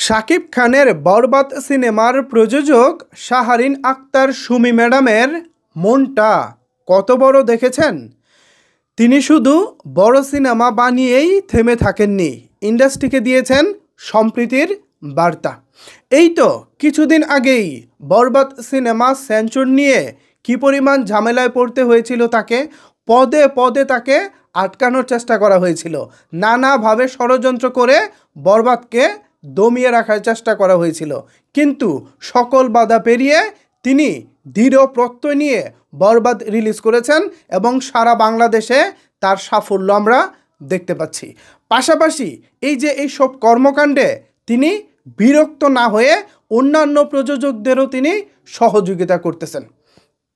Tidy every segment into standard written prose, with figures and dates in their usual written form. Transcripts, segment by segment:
শাকিব খানের বরবাদ সিনেমার প্রযোজক শাহরিন আক্তার সুমি ম্যাডামের মনটা কত বড় দেখেছেন। তিনি শুধু বড় সিনেমা বানিয়েই থেমে থাকেননি, ইন্ডাস্ট্রিকে দিয়েছেন সম্প্রীতির বার্তা। এই তো কিছুদিন আগেই বরবাদ সিনেমা সেন্সর নিয়ে কী পরিমাণ ঝামেলায় পড়তে হয়েছিল তাকে, পদে পদে তাকে আটকানোর চেষ্টা করা হয়েছিল, নানাভাবে ষড়যন্ত্র করে বরবাদকে দমিয়ে রাখার চেষ্টা করা হয়েছিল। কিন্তু সকল বাধা পেরিয়ে তিনি দৃঢ় প্রত্যয় নিয়ে বরবাদ রিলিজ করেছেন এবং সারা বাংলাদেশে তার সাফল্য আমরা দেখতে পাচ্ছি। পাশাপাশি এই যে এই সব কর্মকাণ্ডে তিনি বিরক্ত না হয়ে অন্যান্য প্রযোজকদেরও তিনি সহযোগিতা করতেছেন।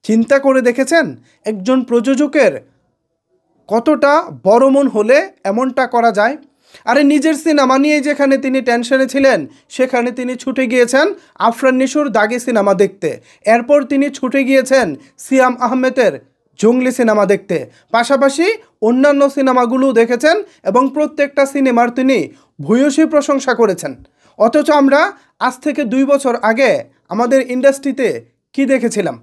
চিন্তা করে দেখেছেন একজন প্রযোজকের কতটা বড় মন হলে এমনটা করা যায়। আরে নিজের সিনেমা নিয়ে যেখানে তিনি টেনশনে ছিলেন সেখানে তিনি ছুটে গিয়েছেন আফরান নিশোর দাগি সিনেমা দেখতে, এরপর তিনি ছুটে গিয়েছেন সিয়াম আহমেদের জঙ্গলি সিনেমা দেখতে, পাশাপাশি অন্যান্য সিনেমাগুলো দেখেছেন এবং প্রত্যেকটা সিনেমার তিনি ভূয়সী প্রশংসা করেছেন। অথচ আমরা আজ থেকে 2 বছর আগে আমাদের ইন্ডাস্ট্রিতে কি দেখেছিলাম?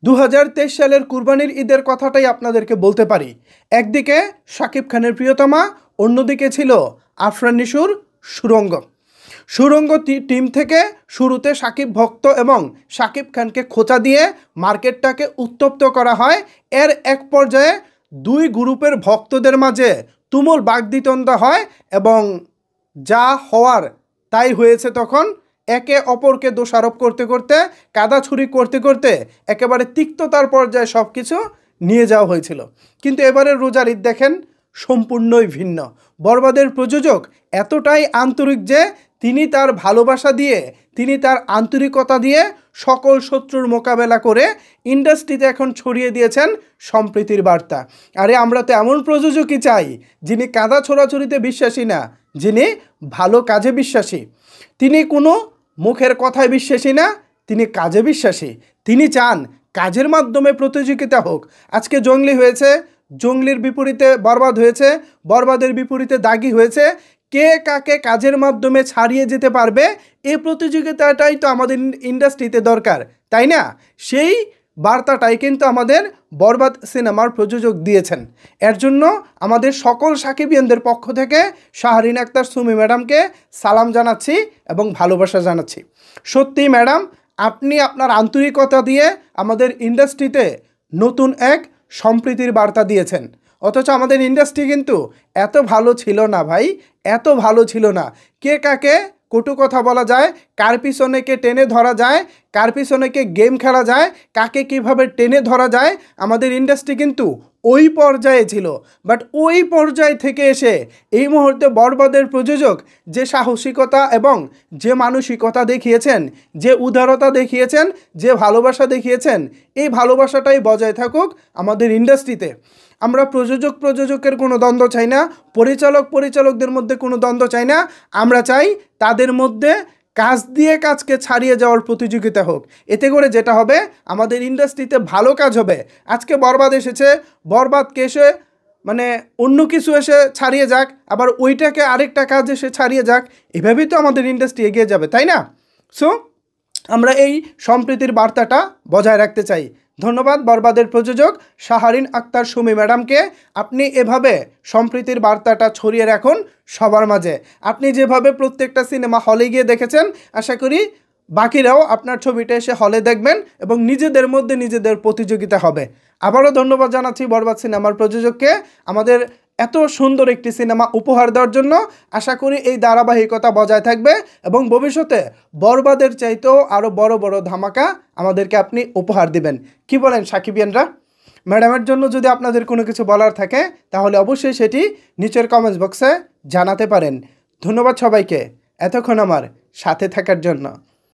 2023 সালের কুরবানির ঈদের কথাটাই আপনাদেরকে বলতে পারি। একদিকে শাকিব খানের প্রিয়তমা, অন্যদিকে ছিল আফরান নিশোর সুরঙ্গ টিম থেকে শুরুতে শাকিব ভক্ত এবং শাকিব খানকে খোঁচা দিয়ে মার্কেটটাকে উত্তপ্ত করা হয়। এর এক পর্যায়ে 2 গ্রুপের ভক্তদের মাঝে তুমুল বাগবিতণ্ডা হয় এবং যা হওয়ার তাই হয়েছে। তখন একে অপরকে দোষারোপ করতে করতে, কাদাছুরি করতে করতে একেবারে তিক্ততার পর্যায়ে সব কিছু নিয়ে যাওয়া হয়েছিল। কিন্তু এবারের রোজার ঈদ দেখেন সম্পূর্ণই ভিন্ন। বরবাদের প্রযোজক এতটাই আন্তরিক যে তিনি তার ভালোবাসা দিয়ে, তিনি তার আন্তরিকতা দিয়ে সকল শত্রুর মোকাবেলা করে ইন্ডাস্ট্রিতে এখন ছড়িয়ে দিয়েছেন সম্প্রীতির বার্তা। আরে আমরা তো এমন প্রযোজকই চাই যিনি কাদা ছোড়াছুরিতে বিশ্বাসী না, যিনি ভালো কাজে বিশ্বাসী। তিনি কোনো মুখের কথায় বিশ্বাসী না, তিনি কাজে বিশ্বাসী। তিনি চান কাজের মাধ্যমে প্রতিযোগিতা হোক। আজকে জঙ্গলি হয়েছে, জঙ্গলির বিপরীতে বরবাদ হয়েছে, বরবাদের বিপরীতে দাগি হয়েছে। কে কাকে কাজের মাধ্যমে ছাড়িয়ে যেতে পারবে এই প্রতিযোগিতাটাই তো আমাদের ইন্ডাস্ট্রিতে দরকার, তাই না? সেই বার্তাটাই কিন্তু আমাদের বরবাদ সিনেমার প্রযোজক দিয়েছেন। এর জন্য আমাদের সকল সাকিবিয়ানদের পক্ষ থেকে শাহরিন আক্তার সুমি ম্যাডামকে সালাম জানাচ্ছি এবং ভালোবাসা জানাচ্ছি। সত্যি ম্যাডাম, আপনি আপনার আন্তরিকতা দিয়ে আমাদের ইন্ডাস্ট্রিতে নতুন এক সম্প্রীতির বার্তা দিয়েছেন। অথচ আমাদের ইন্ডাস্ট্রি কিন্তু এত ভালো ছিল না ভাই, এত ভালো ছিল না। কে কাকে কটু কথা বলা যায়, কার পিছনে কে টেনে ধরা যায়, কার পিছনে কে গেম খেলা যায়, কাকে কিভাবে টেনে ধরা যায়, আমাদের ইন্ডাস্ট্রি কিন্তু ওই পর্যায়ে ছিল। বাট ওই পর্যায় থেকে এসে এই মুহূর্তে বরবাদের প্রযোজক যে সাহসিকতা এবং যে মানসিকতা দেখিয়েছেন, যে উদারতা দেখিয়েছেন, যে ভালোবাসা দেখিয়েছেন, এই ভালোবাসাটাই বজায় থাকুক আমাদের ইন্ডাস্ট্রিতে। আমরা প্রযোজকের কোনো দ্বন্দ্ব চাই না, পরিচালকদের মধ্যে কোনো দ্বন্দ্ব চাই না। আমরা চাই তাদের মধ্যে কাজ দিয়ে কাজকে ছাড়িয়ে যাওয়ার প্রতিযোগিতা হোক। এতে করে যেটা হবে আমাদের ইন্ডাস্ট্রিতে ভালো কাজ হবে। আজকে বরবাদ এসেছে, বরবাদকে এসে অন্য কিছু এসে ছাড়িয়ে যাক, আবার ওইটাকে আরেকটা কাজ এসে ছাড়িয়ে যাক, এভাবেই তো আমাদের ইন্ডাস্ট্রি এগিয়ে যাবে, তাই না? সো আমরা এই সম্প্রীতির বার্তাটা বজায় রাখতে চাই। ধন্যবাদ বরবাদের প্রযোজক শাহরিন আক্তার সুমি ম্যাডামকে। আপনি এভাবে সম্প্রীতির বার্তাটা ছড়িয়ে রাখুন সবার মাঝে। আপনি যেভাবে প্রত্যেকটা সিনেমা হলে গিয়ে দেখেছেন, আশা করি বাকিরাও আপনার ছবিটা এসে হলে দেখবেন এবং নিজেদের মধ্যে নিজেদের প্রতিযোগিতা হবে। আবারও ধন্যবাদ জানাচ্ছি বরবাদ সিনেমার প্রযোজককে আমাদের এত সুন্দর একটি সিনেমা উপহার দেওয়ার জন্য। আশা করি এই ধারাবাহিকতা বজায় থাকবে এবং ভবিষ্যতে বরবাদের চাইতেও আরও বড় বড় ধামাকা আমাদেরকে আপনি উপহার দিবেন। কি বলেন সাকিবিয়ানরা? ম্যাডামের জন্য যদি আপনাদের কোনো কিছু বলার থাকে তাহলে অবশ্যই সেটি নিচের কমেন্টস বক্সে জানাতে পারেন। ধন্যবাদ সবাইকে এতক্ষণ আমার সাথে থাকার জন্য।